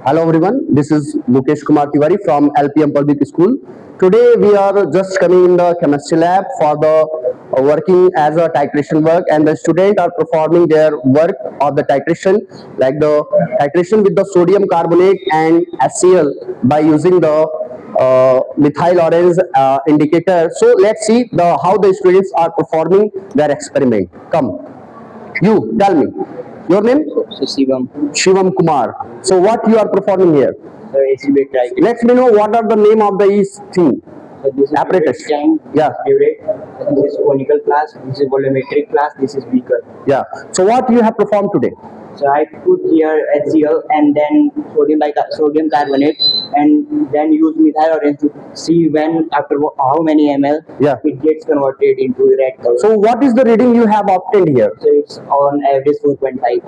Hello everyone, this is Mukesh Kumar Tiwari from LPM Public School. Today we are just coming in the chemistry lab for the working as a titration work, and the students are performing their work of the titration, like the titration with the sodium carbonate and HCl by using the methyl orange indicator. So let's see how the students are performing their experiment. Come, you tell me your name. So Shivam, Shivam Kumar. So what you are performing here? the AC-based diagram. Let me know what are the name of the each thing. So this is Apparatus. tank, Yeah. burette, this is conical flask, this is volumetric flask, this is beaker. Yeah. So what you have performed today? So I put here HCl and then sodium carbonate and then use methyl orange to see when after how many ml Yeah. it gets converted into red color. So what is the reading you have obtained here? So it's on average 4.5.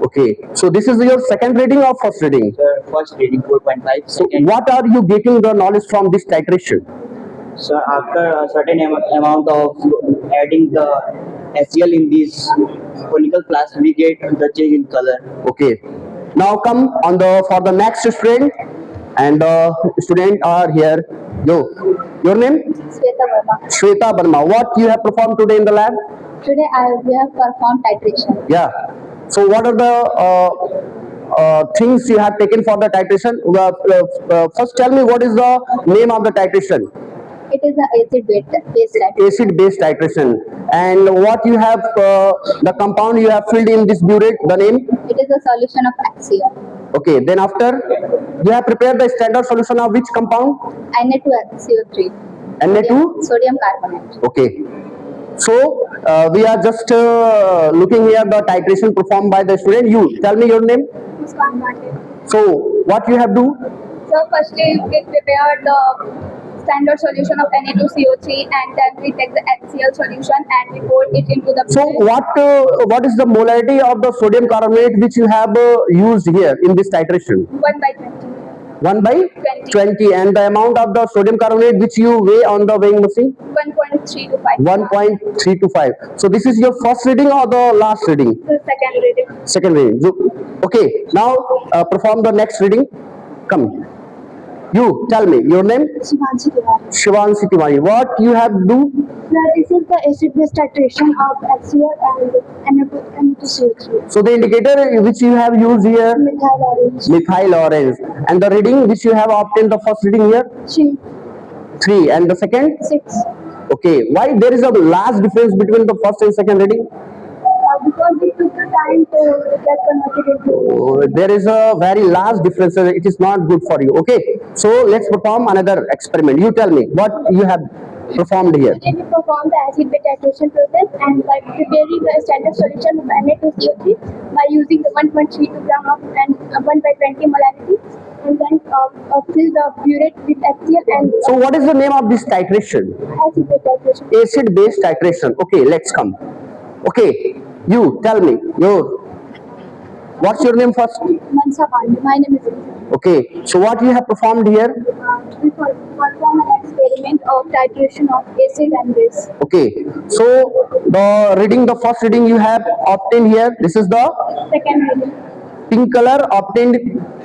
Okay. So this is your second reading or first reading? So first reading 4.5. So Second, what are you getting the knowledge from this titration? so after a certain amount of adding the HCl in this conical flask, we get the change in color. Okay. Now come on the for the next student, and the student are here. Your name? Sweta Verma. Shweta Barma. What you have performed today in the lab? Today we have performed titration. Yeah. So what are the things you have taken for the titration? First, tell me what is the name of the titration? It is the acid-based titration. Acid-based titration. And what you have, the compound you have filled in this burette, the name? It is a solution of HCl. Okay. Then after, you have prepared the standard solution of which compound? Na2CO3. Na2? Sodium carbonate. Okay. So we are just looking here the titration performed by the student. You tell me your name. Muskan Bhate. So what you have do? So firstly we prepared the standard solution of Na2CO3 and then we take the HCl solution and we pour it into the So what is the molarity of the sodium carbonate which you have used here in this titration? 1/20. 1 by 20, and the amount of the sodium carbonate which you weigh on the weighing machine? 1.3 to 5. 1.3 to 5. So this is your first reading or the last reading? The second reading. Second reading. So, okay. Now perform the next reading. Come. You tell me your name. Shivanshi Tiwari. Shivanshi Tiwari. What you have do? This is the acid-based titration of HCl and Na2CO3. So the indicator which you have used here, Methyl orange. methyl orange, and the reading which you have obtained the first reading here, 3, and the second, 6. okay. Why there is a large difference between the first and second reading? Because it took the time to get converted into. There is a very large difference. It is not good for you. Okay. So let's perform another experiment. You tell me what you have performed here. Today we perform the acid-based titration process and by preparing the standard solution of Na2CO3 by using the 1.32 gram of and 1/20 molarity and then fill the burette with HCl and So what is the name of this titration? acid-based titration. Acid-based titration. Okay, let's come. Okay, you tell me what's your name first? Mansa Pandey. My name is Rita. Okay, so what you have performed here? We perform an experiment of titration of acid and base. Okay, so the first reading you have obtained here. This is the Second reading. pink color obtained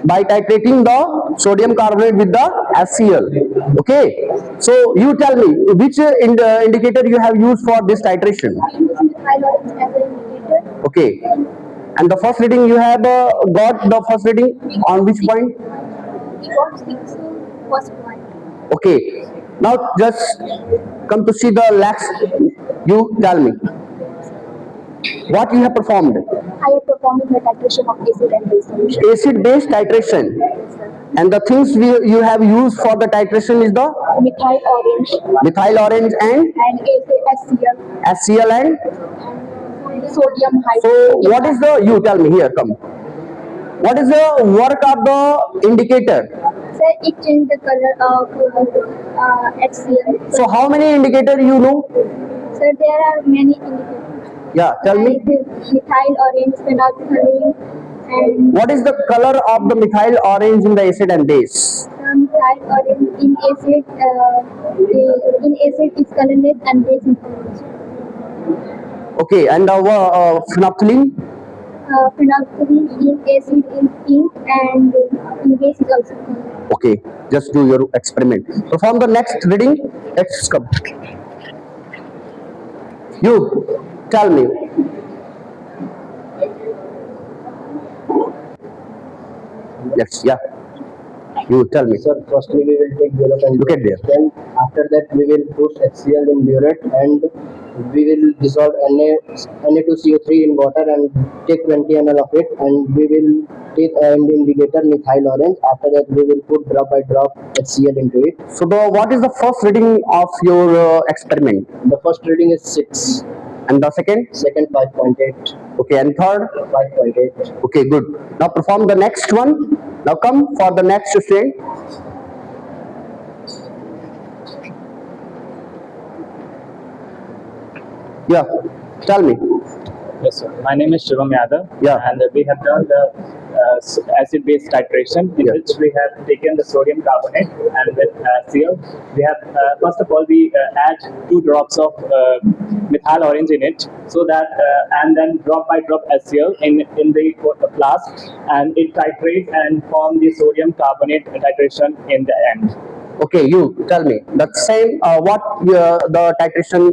by titrating the sodium carbonate with the HCl. Okay, so you tell me which indicator you have used for this titration. I use methyl orange as an indicator. Okay, and the first reading you have got the first reading on which point? We got 6 first point. Okay, now just come to see the next. You tell me what you have performed. I have performed the titration of acid and base solution. Acid-based titration, and the things you have used for the titration is the Methyl orange methyl orange and HCl HCl and. and sodium So hydrogen. what is the? You tell me here. Come. What is the work of the indicator? So it changed the color of HCl. So how many indicator you know? So there are many indicators. Yeah, tell me. Methyl orange, phenolphthalein, and What is the color of the methyl orange in the acid and base? methyl orange in acid. In acid is colorless and base is colorless. Okay, and phenolphthalein? phenolphthalein ink acid in ink, and in base is also common. Okay, just do your experiment. Perform the next reading. Let's come. You tell me. Let's, yeah. You tell me. Sir, firstly we will take burette and Look at there. then after that we will put HCl in burette and we will dissolve Na2CO3 in water and take 20 ml of it and we will take an indicator methyl orange. After that we will put drop by drop HCl into it. So, what is the first reading of your experiment? The first reading is 6, And the second? second 5.8, Okay, and third? 5.8. Okay, good. Now perform the next one. Now come for the next student. Yeah, tell me. Yes, sir. My name is Shivam Yadav. Yeah. And we have done the acid-base titration in Yeah. which we have taken the sodium carbonate and with HCl. We have, first of all, we add 2 drops of methyl orange in it so that, and then drop by drop HCl in the flask and it titrates and form the sodium carbonate titration in the end. Okay, you tell me. The same, what the titration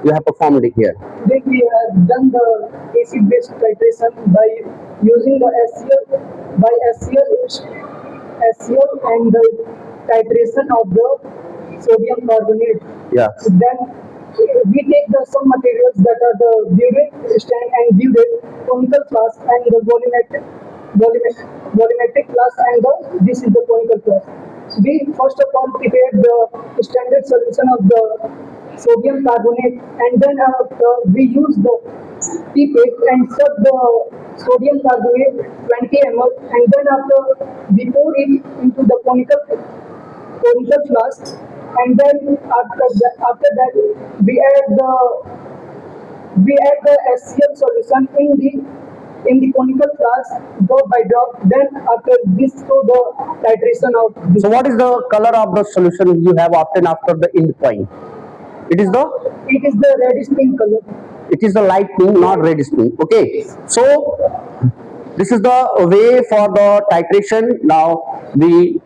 you have performed here? Then we have done the acid-based titration by using the HCl and the titration of the sodium carbonate. Yeah. Then we take some materials that are the burette stand and burette, conical flask and the volumetric flask and this is the conical flask. We first of all prepared the standard solution of the sodium carbonate and then we use the pipette and serve the sodium carbonate 20 ml and then after we pour it into the conical flask and then after that we add the HCl solution in the conical flask drop by drop. Then after this to the titration of this. So, what is the color of the solution you have obtained after the end point? It is the reddish pink color. it is the light pink, not reddish pink. Okay, so this is the way for the titration. Now we